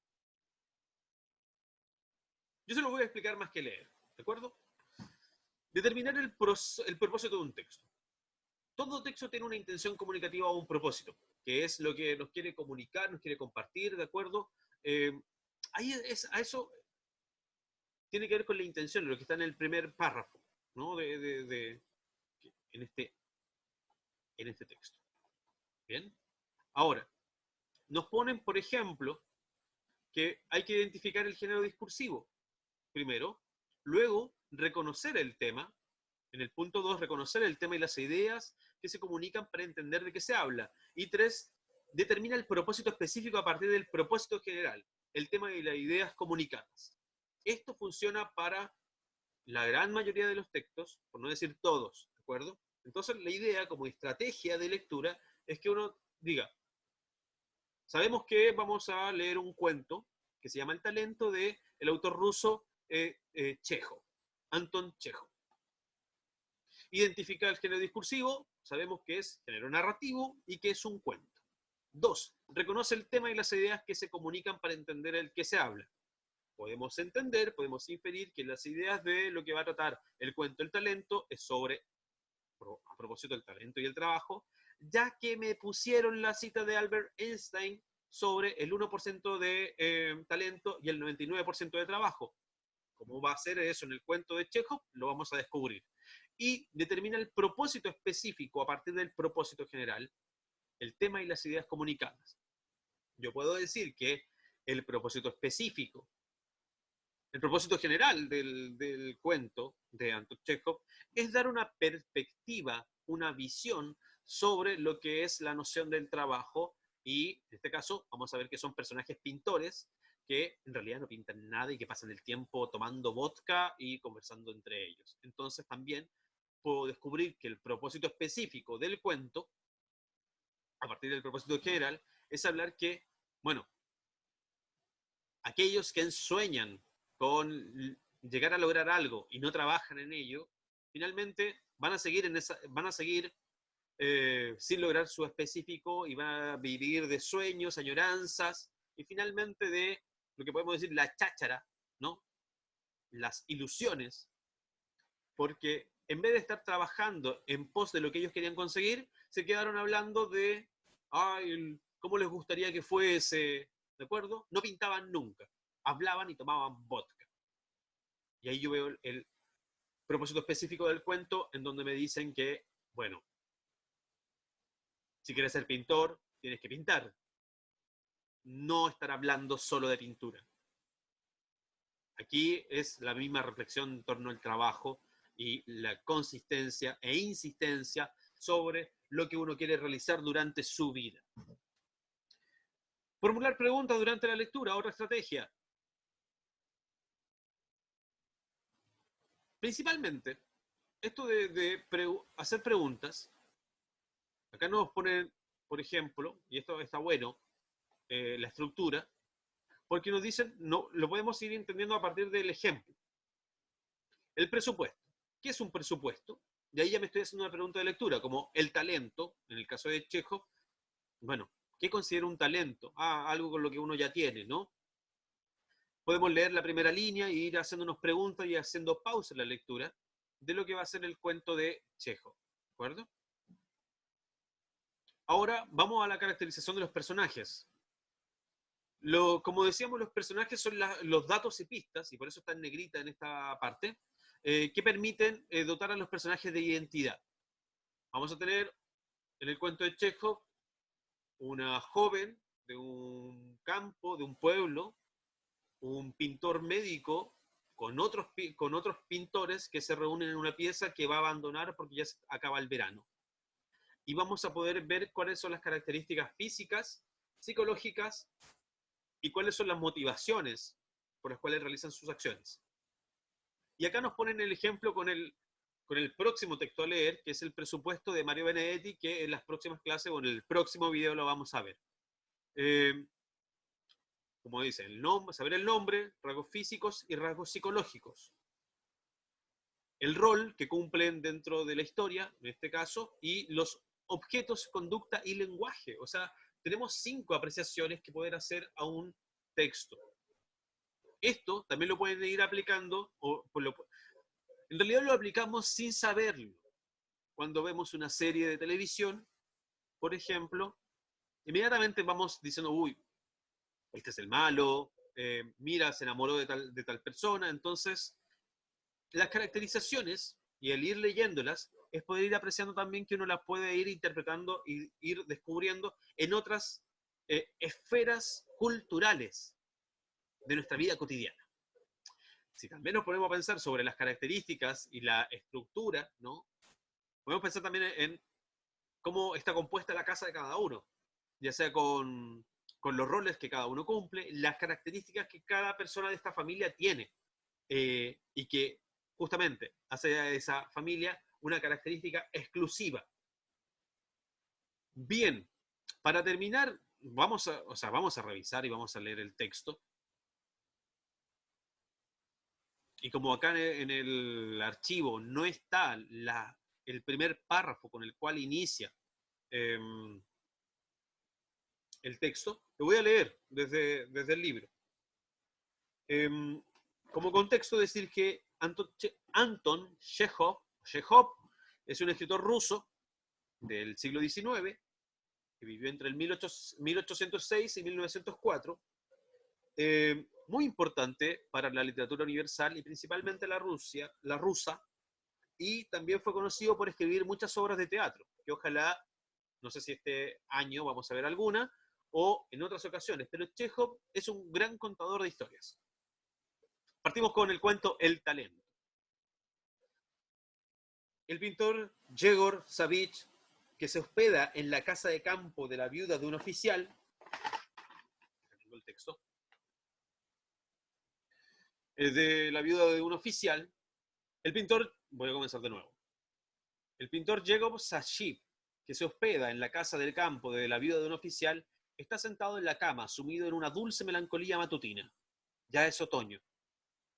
Yo se lo voy a explicar más que leer, ¿de acuerdo? Determinar el propósito de un texto. Todo texto tiene una intención comunicativa o un propósito, que es lo que nos quiere comunicar, nos quiere compartir, ¿de acuerdo? A eso tiene que ver con la intención, lo que está en el primer párrafo, ¿no? En este texto. ¿Bien? Ahora, nos ponen, por ejemplo, que hay que identificar el género discursivo, primero, luego reconocer el tema, en el punto 2, reconocer el tema y las ideas que se comunican para entender de qué se habla, y 3, determina el propósito específico a partir del propósito general, el tema y las ideas comunicadas. Esto funciona para la gran mayoría de los textos, por no decir todos, ¿de acuerdo? Entonces la idea como estrategia de lectura es que uno diga, sabemos que vamos a leer un cuento que se llama El talento del autor ruso Chekhov, Anton Chekhov. Identifica el género discursivo, sabemos que es género narrativo y que es un cuento. 2. Reconoce el tema y las ideas que se comunican para entender el que se habla. Podemos entender, podemos inferir que las ideas de lo que va a tratar el cuento El talento es sobre, a propósito del talento y el trabajo, ya que me pusieron la cita de Albert Einstein sobre el 1% de talento y el 99% de trabajo. ¿Cómo va a ser eso en el cuento de Chekhov? Lo vamos a descubrir. Y determina el propósito específico a partir del propósito general, el tema y las ideas comunicadas. Yo puedo decir que el propósito específico, el propósito general del cuento de Anton Chekhov es dar una perspectiva, una visión sobre lo que es la noción del trabajo y, en este caso, vamos a ver que son personajes pintores que en realidad no pintan nada y que pasan el tiempo tomando vodka y conversando entre ellos. Entonces también puedo descubrir que el propósito específico del cuento, a partir del propósito general, es hablar que, bueno, aquellos que sueñan con llegar a lograr algo y no trabajan en ello, finalmente van a seguir, sin lograr su específico y van a vivir de sueños, añoranzas y finalmente de lo que podemos decir la cháchara, ¿no? Las ilusiones, porque en vez de estar trabajando en pos de lo que ellos querían conseguir, se quedaron hablando de, ay, cómo les gustaría que fuese, ¿de acuerdo? No pintaban nunca, hablaban y tomaban vodka. Y ahí yo veo el propósito específico del cuento en donde me dicen que, bueno, si quieres ser pintor, tienes que pintar. No estar hablando solo de pintura. Aquí es la misma reflexión en torno al trabajo y la consistencia e insistencia sobre lo que uno quiere realizar durante su vida. Formular preguntas durante la lectura, otra estrategia. Principalmente, esto de hacer preguntas, acá nos ponen, por ejemplo, y esto está bueno, la estructura, porque nos dicen, no, lo podemos ir entendiendo a partir del ejemplo. El presupuesto. ¿Qué es un presupuesto? De ahí ya me estoy haciendo una pregunta de lectura, como el talento, en el caso de Chekhov. Bueno, ¿qué considera un talento? Ah, algo con lo que uno ya tiene, ¿no? Podemos leer la primera línea e ir haciéndonos preguntas y haciendo pausa en la lectura de lo que va a ser el cuento de Chekhov, ¿de acuerdo? Ahora vamos a la caracterización de los personajes. Como decíamos, los personajes son los datos y pistas, y por eso está en negrita en esta parte, que permiten dotar a los personajes de identidad. Vamos a tener en el cuento de Chekhov una joven de un campo, de un pueblo, un pintor médico con otros pintores que se reúnen en una pieza que va a abandonar porque ya acaba el verano. Y vamos a poder ver cuáles son las características físicas, psicológicas y cuáles son las motivaciones por las cuales realizan sus acciones. Y acá nos ponen el ejemplo con el próximo texto a leer, que es el presupuesto de Mario Benedetti, que en las próximas clases o en el próximo video lo vamos a ver. Como dice, saber el nombre, rasgos físicos y rasgos psicológicos. El rol que cumplen dentro de la historia, en este caso, y los objetos, conducta y lenguaje. O sea, tenemos 5 apreciaciones que poder hacer a un texto. Esto también lo pueden ir aplicando, en realidad lo aplicamos sin saberlo. Cuando vemos una serie de televisión, por ejemplo, inmediatamente vamos diciendo, uy, este es el malo, mira, se enamoró de tal persona. Entonces, las caracterizaciones y el ir leyéndolas es poder ir apreciando también que uno las puede ir interpretando y ir descubriendo en otras esferas culturales de nuestra vida cotidiana. Si también nos ponemos a pensar sobre las características y la estructura, ¿no? Podemos pensar también en cómo está compuesta la casa de cada uno, ya sea con los roles que cada uno cumple, las características que cada persona de esta familia tiene, y que justamente hace a esa familia una característica exclusiva. Bien, para terminar, vamos a revisar y vamos a leer el texto. Y como acá en el archivo no está el primer párrafo con el cual inicia el texto. Lo voy a leer desde el libro. Como contexto, decir que Anton Chekhov es un escritor ruso del siglo XIX, que vivió entre el 1806 y 1904, muy importante para la literatura universal y principalmente la rusa, y también fue conocido por escribir muchas obras de teatro, que ojalá, no sé si este año vamos a ver alguna, o en otras ocasiones, pero Chekhov es un gran contador de historias. Partimos con el cuento El talento. El pintor Yegor Savich, que se hospeda en la casa de campo de la viuda de un oficial, tengo el texto, de la viuda de un oficial, el pintor, voy a comenzar de nuevo, el pintor Yegor Savich, que se hospeda en la casa del campo de la viuda de un oficial, está sentado en la cama, sumido en una dulce melancolía matutina. Ya es otoño.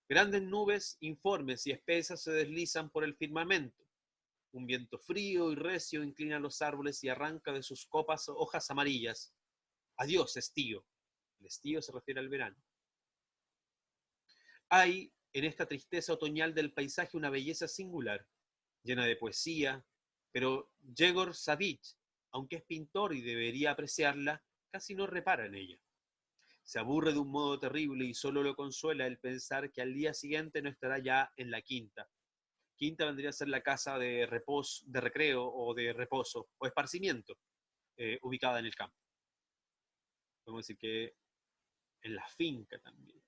Grandes nubes informes y espesas se deslizan por el firmamento. Un viento frío y recio inclina los árboles y arranca de sus copas hojas amarillas. Adiós, estío. El estío se refiere al verano. Hay en esta tristeza otoñal del paisaje una belleza singular, llena de poesía, pero Yegor Savich, aunque es pintor y debería apreciarla, casi no repara en ella. Se aburre de un modo terrible y solo lo consuela el pensar que al día siguiente no estará ya en la quinta. Quinta vendría a ser la casa de reposo, de recreo o de reposo o esparcimiento, ubicada en el campo. Podemos decir que en la finca también.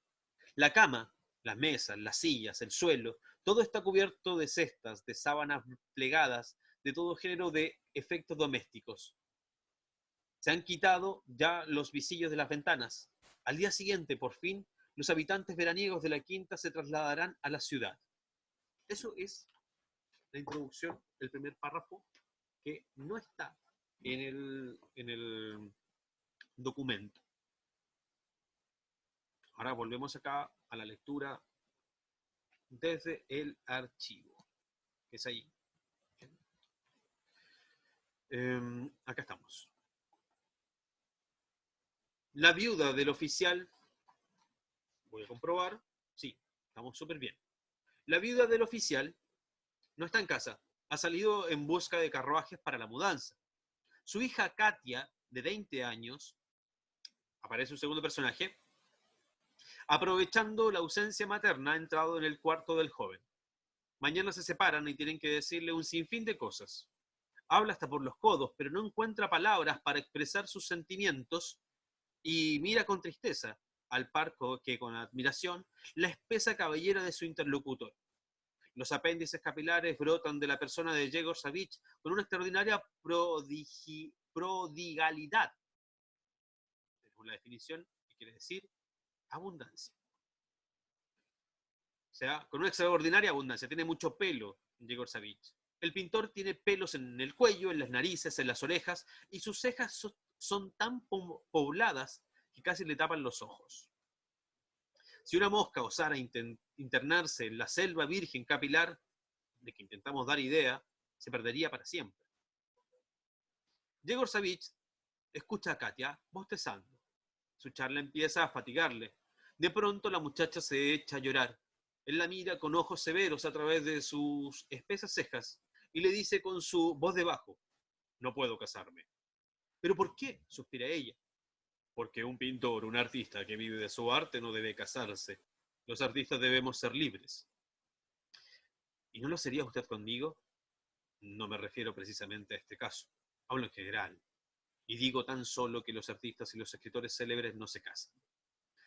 La cama, las mesas, las sillas, el suelo, todo está cubierto de cestas, de sábanas plegadas, de todo género de efectos domésticos. Se han quitado ya los visillos de las ventanas. Al día siguiente, por fin, los habitantes veraniegos de la quinta se trasladarán a la ciudad. Eso es la introducción, el primer párrafo, que no está en el documento. Ahora volvemos acá a la lectura desde el archivo, que es ahí. Acá estamos. La viuda del oficial, voy a comprobar, sí, estamos súper bien. La viuda del oficial no está en casa, ha salido en busca de carruajes para la mudanza. Su hija Katia, de 20 años, aparece un segundo personaje, aprovechando la ausencia materna, ha entrado en el cuarto del joven. Mañana se separan y tienen que decirle un sinfín de cosas. Habla hasta por los codos, pero no encuentra palabras para expresar sus sentimientos y mira con tristeza al par que con admiración la espesa cabellera de su interlocutor. Los apéndices capilares brotan de la persona de Yegor Savich con una extraordinaria prodigalidad. Tenemos la definición que quiere decir abundancia. O sea, con una extraordinaria abundancia. Tiene mucho pelo Yegor Savich. El pintor tiene pelos en el cuello, en las narices, en las orejas, y sus cejas son tan pobladas que casi le tapan los ojos. Si una mosca osara internarse en la selva virgen capilar, de que intentamos dar idea, se perdería para siempre. Yegor Savich escucha a Katia bostezando. Su charla empieza a fatigarle. De pronto la muchacha se echa a llorar. Él la mira con ojos severos a través de sus espesas cejas y le dice con su voz de bajo: no puedo casarme. ¿Pero por qué?, suspira ella. Porque un pintor, un artista que vive de su arte no debe casarse. Los artistas debemos ser libres. ¿Y no lo sería usted conmigo? No me refiero precisamente a este caso. Hablo en general. Y digo tan solo que los artistas y los escritores célebres no se casan.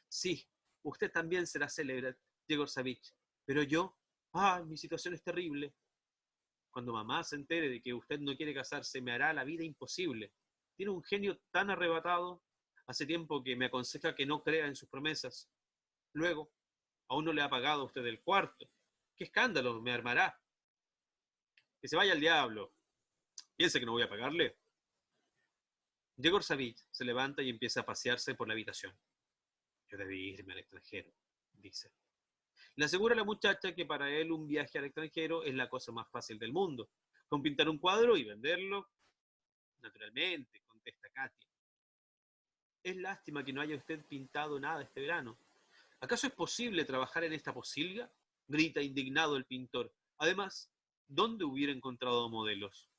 Sí, usted también será célebre, Yegor Savich. Pero yo, mi situación es terrible. Cuando mamá se entere de que usted no quiere casarse, me hará la vida imposible. Tiene un genio tan arrebatado. Hace tiempo que me aconseja que no crea en sus promesas. Luego, aún no le ha pagado a usted el cuarto. ¿Qué escándalo me armará? Que se vaya al diablo. ¿Piensa que no voy a pagarle? Yegor Savich se levanta y empieza a pasearse por la habitación. Yo debí irme al extranjero, dice. Le asegura a la muchacha que para él un viaje al extranjero es la cosa más fácil del mundo. con pintar un cuadro y venderlo, naturalmente, contesta Katia. Es lástima que no haya usted pintado nada este verano. ¿Acaso es posible trabajar en esta posilga? Grita indignado el pintor. Además, ¿dónde hubiera encontrado modelos?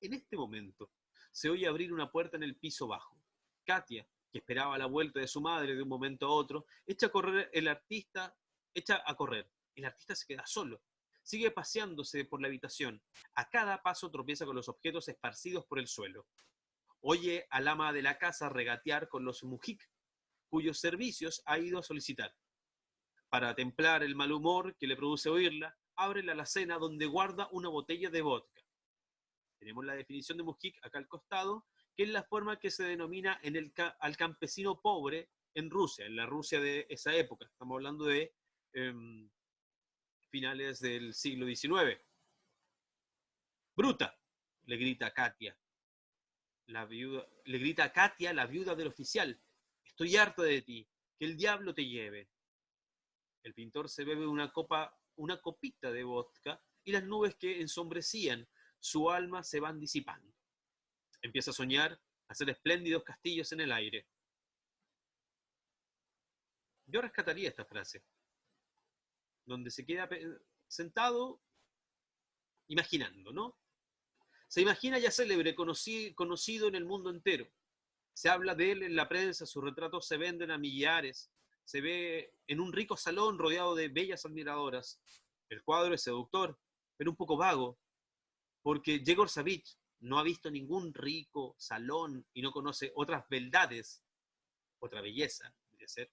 En este momento, se oye abrir una puerta en el piso bajo. Katia, que esperaba la vuelta de su madre de un momento a otro, echa a correr. El artista se queda solo. Sigue paseándose por la habitación. A cada paso tropieza con los objetos esparcidos por el suelo. Oye al ama de la casa regatear con los mujik, cuyos servicios ha ido a solicitar. Para templar el mal humor que le produce oírla, abre la alacena donde guarda una botella de vodka. Tenemos la definición de mujik acá al costado, que es la forma que se denomina al campesino pobre en Rusia, en la Rusia de esa época. Estamos hablando de finales del siglo XIX. ¡Bruta!, le grita Katia. Le grita a Katia, la viuda del oficial. Estoy harta de ti, que el diablo te lleve. El pintor se bebe una copita de vodka y las nubes que ensombrecían su alma se van disipando. Empieza a soñar, a hacer espléndidos castillos en el aire. Yo rescataría esta frase, donde se queda sentado imaginando, ¿no? Se imagina ya célebre, conocido en el mundo entero. Se habla de él en la prensa, sus retratos se venden a millares, se ve en un rico salón rodeado de bellas admiradoras. El cuadro es seductor, pero un poco vago, porque Yegor Savvich no ha visto ningún rico salón y no conoce otras beldades, otra belleza, debe ser.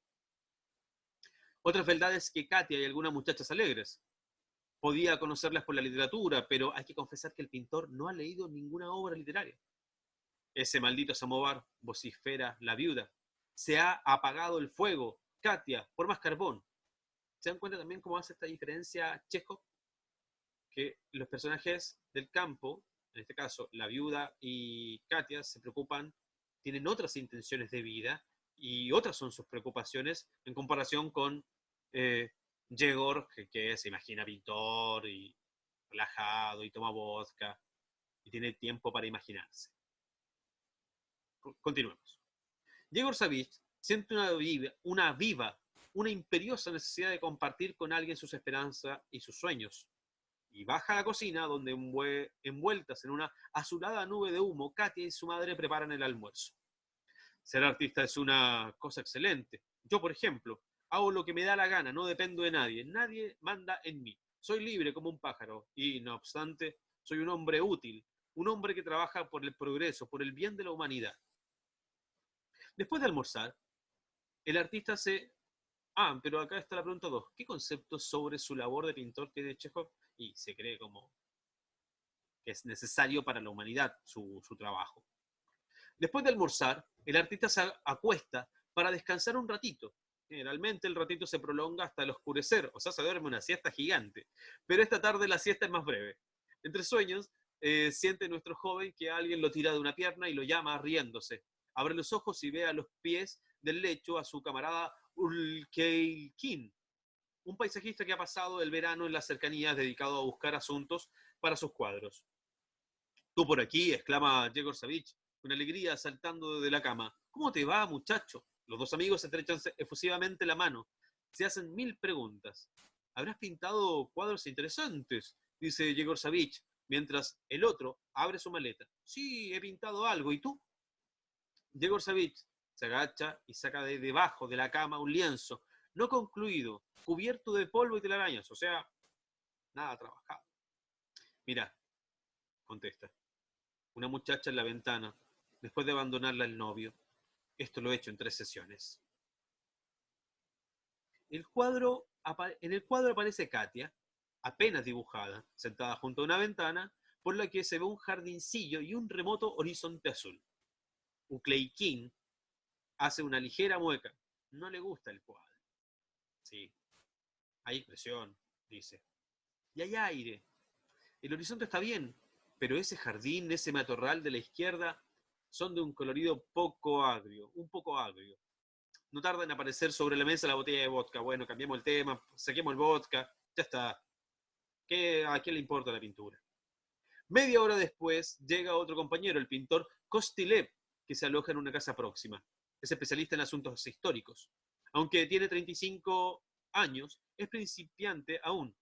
Otras beldades que Katia y algunas muchachas alegres. Podía conocerlas por la literatura, pero hay que confesar que el pintor no ha leído ninguna obra literaria. Ese maldito samovar, vocifera la viuda. Se ha apagado el fuego. Katia, por más carbón. ¿Se dan cuenta también cómo hace esta diferencia Chekhov? Que los personajes del campo, en este caso la viuda y Katia, se preocupan, tienen otras intenciones de vida y otras son sus preocupaciones en comparación con Yegor, que se imagina pintor y relajado y toma vodka y tiene tiempo para imaginarse. Continuemos. Yegor Savvich siente una imperiosa necesidad de compartir con alguien sus esperanzas y sus sueños. Y baja a la cocina, donde envueltas en una azulada nube de humo, Katia y su madre preparan el almuerzo. Ser artista es una cosa excelente. Yo, por ejemplo, hago lo que me da la gana, no dependo de nadie. Nadie manda en mí. Soy libre como un pájaro y, no obstante, soy un hombre útil, un hombre que trabaja por el progreso, por el bien de la humanidad. Después de almorzar, el artista se... pero acá está la pregunta 2. ¿Qué conceptos sobre su labor de pintor tiene Chekhov? Y se cree como que es necesario para la humanidad su trabajo. Después de almorzar, el artista se acuesta para descansar un ratito. Generalmente el ratito se prolonga hasta el oscurecer, o sea, se duerme una siesta gigante. Pero esta tarde la siesta es más breve. Entre sueños, siente nuestro joven que alguien lo tira de una pierna y lo llama riéndose. Abre los ojos y ve a los pies del lecho a su camarada Ulkeilkin, un paisajista que ha pasado el verano en las cercanías dedicado a buscar asuntos para sus cuadros. «Tú por aquí», exclama Yegor Savvich, con alegría saltando de la cama. «¿Cómo te va, muchacho?» Los dos amigos se estrechan efusivamente la mano. Se hacen 1000 preguntas. «Habrás pintado cuadros interesantes», dice Yegor Savvich, mientras el otro abre su maleta. «Sí, he pintado algo. ¿Y tú?» Yegor Savvich se agacha y saca de debajo de la cama un lienzo, no concluido, cubierto de polvo y telarañas, o sea, nada trabajado. «Mira», contesta, una muchacha en la ventana, después de abandonarla el novio. Esto lo he hecho en 3 sesiones. En el cuadro aparece Katia, apenas dibujada, sentada junto a una ventana, por la que se ve un jardincillo y un remoto horizonte azul. Ukleikin hace una ligera mueca. No le gusta el cuadro. Sí, hay expresión, dice. Y hay aire. El horizonte está bien, pero ese jardín, ese matorral de la izquierda, son de un colorido un poco agrio. No tarda en aparecer sobre la mesa la botella de vodka. Bueno, cambiamos el tema, saquemos el vodka, ya está. ¿A quién le importa la pintura? Media hora después llega otro compañero, el pintor Kostilev, que se aloja en una casa próxima. Es especialista en asuntos históricos. Aunque tiene 35 años, es principiante aún.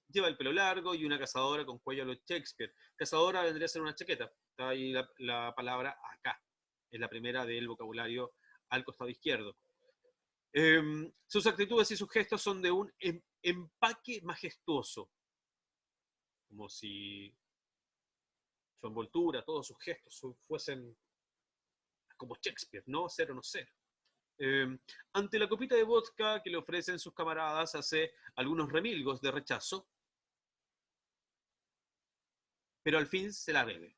Lleva el pelo largo y una cazadora con cuello a lo Shakespeare. Cazadora vendría a ser una chaqueta. Está ahí la palabra acá. Es la primera del vocabulario al costado izquierdo. Sus actitudes y sus gestos son de un empaque majestuoso. Como si su envoltura, todos sus gestos fuesen como Shakespeare, no ser o no ser. Ante la copita de vodka que le ofrecen sus camaradas, hace algunos remilgos de rechazo, pero al fin se la bebe.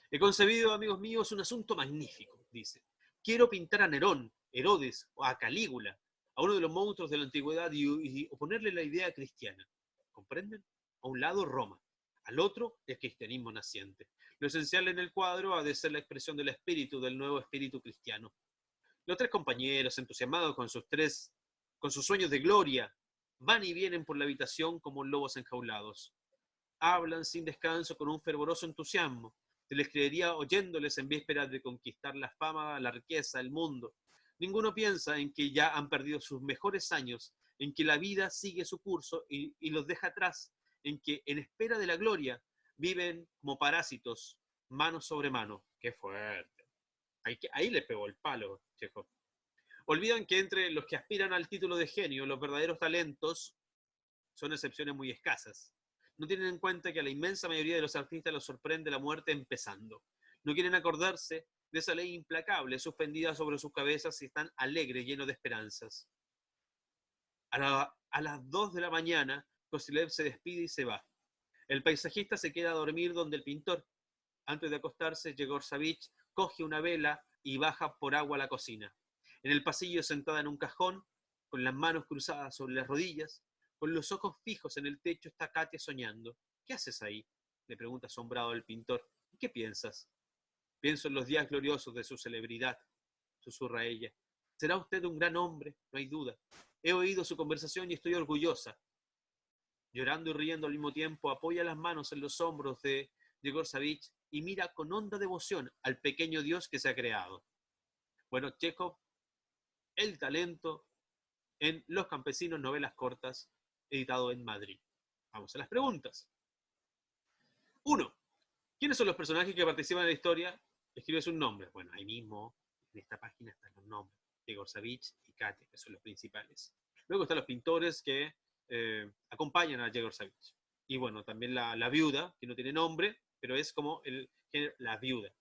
He concebido, amigos míos, un asunto magnífico, dice. Quiero pintar a Nerón, Herodes o a Calígula, a uno de los monstruos de la antigüedad y oponerle la idea cristiana. ¿Comprenden? A un lado Roma, al otro el cristianismo naciente. Lo esencial en el cuadro ha de ser la expresión del espíritu, del nuevo espíritu cristiano. Los tres compañeros, entusiasmados con sus sueños de gloria, van y vienen por la habitación como lobos enjaulados. Hablan sin descanso con un fervoroso entusiasmo. Se les creería oyéndoles en vísperas de conquistar la fama, la riqueza, el mundo. Ninguno piensa en que ya han perdido sus mejores años, en que la vida sigue su curso y los deja atrás, en que en espera de la gloria viven como parásitos, mano sobre mano. ¡Qué fuerte! Ahí le pegó el palo, Chekhov. Olvidan que entre los que aspiran al título de genio, los verdaderos talentos son excepciones muy escasas. No tienen en cuenta que a la inmensa mayoría de los artistas los sorprende la muerte empezando. No quieren acordarse de esa ley implacable suspendida sobre sus cabezas y están alegres, llenos de esperanzas. A las 2 de la mañana, Kosilev se despide y se va. El paisajista se queda a dormir donde el pintor. Antes de acostarse, Yegor Savich coge una vela y baja por agua a la cocina. En el pasillo, sentada en un cajón, con las manos cruzadas sobre las rodillas, con los ojos fijos en el techo, está Katia soñando. ¿Qué haces ahí?, le pregunta asombrado el pintor. ¿Qué piensas? Pienso en los días gloriosos de su celebridad, susurra ella. Será usted un gran hombre, no hay duda. He oído su conversación y estoy orgullosa. Llorando y riendo al mismo tiempo, apoya las manos en los hombros de Yegor Savich y mira con honda devoción al pequeño Dios que se ha creado. Bueno, Chekhov, el talento en Los Campesinos, novelas cortas, editado en Madrid. Vamos a las preguntas. 1. ¿Quiénes son los personajes que participan en la historia? Escribe sus nombres. Bueno, ahí mismo, en esta página están los nombres. Yegor Savich y Katia, que son los principales. Luego están los pintores que acompañan a Yegor Savich. Y bueno, también la viuda, que no tiene nombre, pero es como el género, la viuda.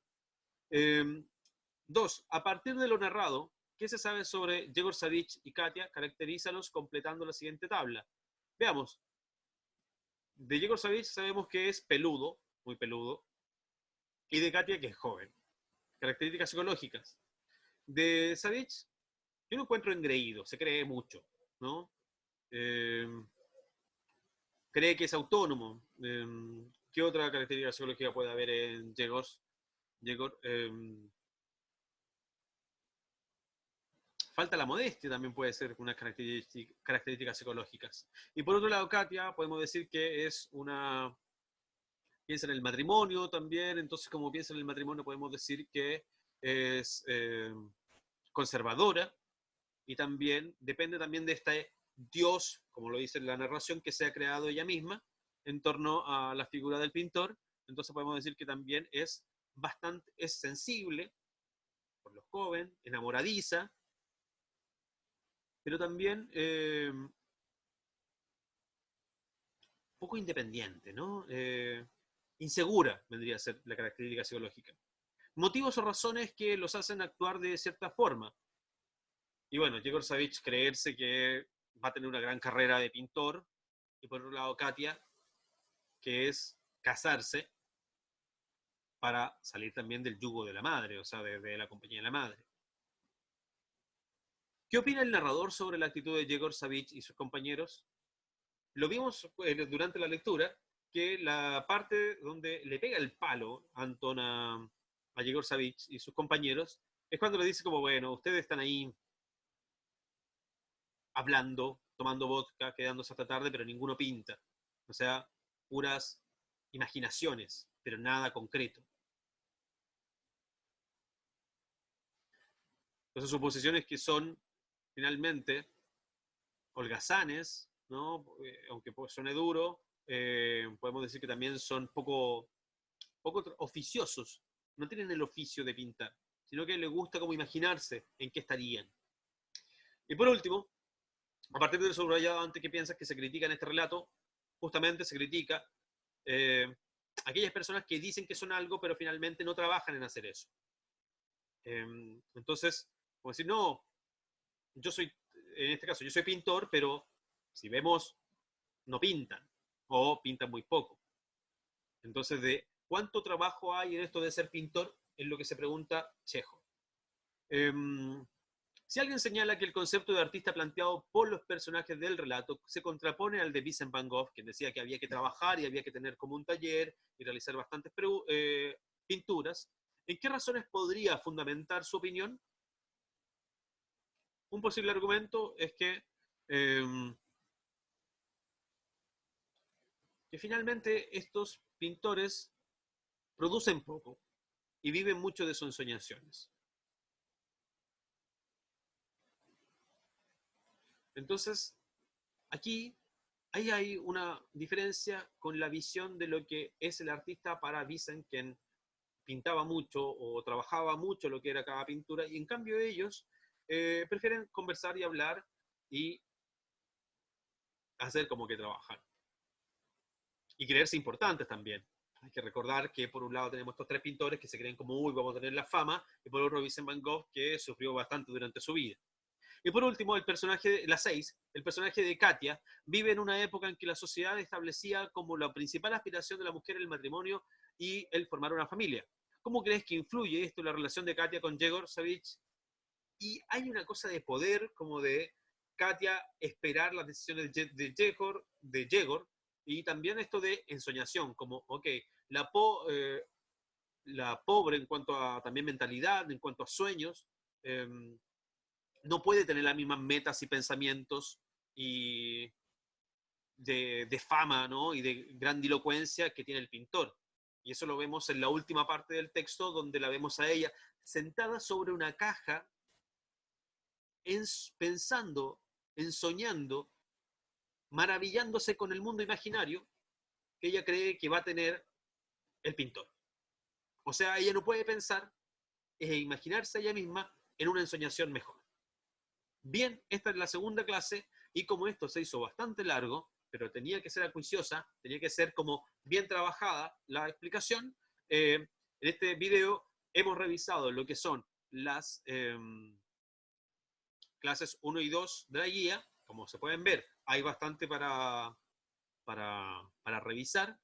2. A partir de lo narrado, ¿qué se sabe sobre Yegor Savich y Katia? Caracterízalos completando la siguiente tabla. Veamos. De Yegor Savich sabemos que es peludo, muy peludo, y de Katia que es joven. Características psicológicas. De Savich, yo lo encuentro engreído, se cree mucho, ¿no? Cree que es autónomo. ¿Qué otra característica psicológica puede haber en Yegor? Falta la modestia también puede ser una características psicológicas. Y por otro lado, Katia, podemos decir que es una... Piensa en el matrimonio también, entonces como piensa en el matrimonio podemos decir que es conservadora y también depende también de este Dios, como lo dice la narración, que se ha creado ella misma en torno a la figura del pintor. Entonces podemos decir que también es sensible por los jóvenes, enamoradiza, pero también poco independiente, ¿no? Insegura vendría a ser la característica psicológica. Motivos o razones que los hacen actuar de cierta forma. Y bueno, Yegor Savich creerse que va a tener una gran carrera de pintor, y por otro lado Katia, que es casarse para salir también del yugo de la madre, o sea, de la compañía de la madre. ¿Qué opina el narrador sobre la actitud de Yegor Savich y sus compañeros? Lo vimos durante la lectura, que la parte donde le pega el palo Anton a Yegor Savich y sus compañeros es cuando le dice como, bueno, ustedes están ahí hablando, tomando vodka, quedándose hasta tarde, pero ninguno pinta. O sea, puras imaginaciones, pero nada concreto. Entonces, suposiciones que son finalmente holgazanes, ¿no? Aunque suene duro, podemos decir que también son poco oficiosos, no tienen el oficio de pintar, sino que les gusta como imaginarse en qué estarían. Y por último, a partir del subrayado antes que piensas que se critica en este relato, justamente se critica aquellas personas que dicen que son algo, pero finalmente no trabajan en hacer eso. Entonces, como decir, no, yo soy, en este caso, yo soy pintor, pero si vemos, no pintan, o pintan muy poco. Entonces, de cuánto trabajo hay en esto de ser pintor, es lo que se pregunta Chekhov. Si alguien señala que el concepto de artista planteado por los personajes del relato se contrapone al de Vincent van Gogh, quien decía que había que trabajar y había que tener como un taller y realizar bastantes pinturas, ¿en qué razones podría fundamentar su opinión? Un posible argumento es que finalmente estos pintores producen poco y viven mucho de sus ensoñaciones. Entonces, aquí ahí hay una diferencia con la visión de lo que es el artista para Vincent, quien pintaba mucho o trabajaba mucho lo que era cada pintura, y en cambio ellos prefieren conversar y hablar y hacer como que trabajan. Y creerse importantes también. Hay que recordar que por un lado tenemos estos tres pintores que se creen como, uy, vamos a tener la fama, y por otro Vincent van Gogh, que sufrió bastante durante su vida. Y por último, el personaje, la 6, el personaje de Katia, vive en una época en que la sociedad establecía como la principal aspiración de la mujer el matrimonio y el formar una familia. ¿Cómo crees que influye esto en la relación de Katia con Yegor Savage? Y hay una cosa de poder, como de Katia esperar las decisiones de Yegor, y también esto de ensoñación, como, ok, la pobre en cuanto a también mentalidad, en cuanto a sueños, eh, no puede tener las mismas metas y pensamientos y de fama, ¿no? Y de grandilocuencia que tiene el pintor. Y eso lo vemos en la última parte del texto, donde la vemos a ella sentada sobre una caja, pensando, ensoñando, maravillándose con el mundo imaginario que ella cree que va a tener el pintor. O sea, ella no puede pensar e imaginarse a ella misma en una ensoñación mejor. Bien, esta es la segunda clase, y como esto se hizo bastante largo, pero tenía que ser acuiciosa, tenía que ser como bien trabajada la explicación, en este video hemos revisado lo que son las clases 1 y 2 de la guía. Como se pueden ver, hay bastante para revisar,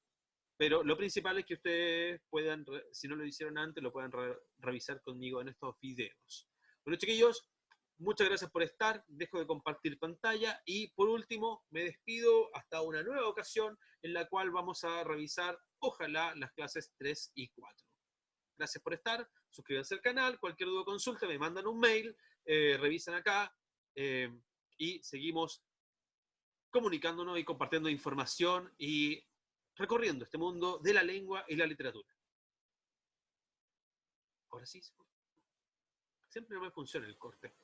pero lo principal es que ustedes puedan, si no lo hicieron antes, lo puedan revisar conmigo en estos videos. Bueno, chiquillos, muchas gracias por estar. Dejo de compartir pantalla y por último me despido hasta una nueva ocasión en la cual vamos a revisar, ojalá, las clases 3 y 4. Gracias por estar. Suscríbanse al canal. Cualquier duda o consulta me mandan un mail. Revisan acá y seguimos comunicándonos y compartiendo información y recorriendo este mundo de la lengua y la literatura. Ahora sí, siempre no me funciona el corte.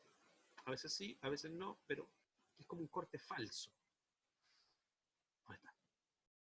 A veces sí, a veces no, pero es como un corte falso.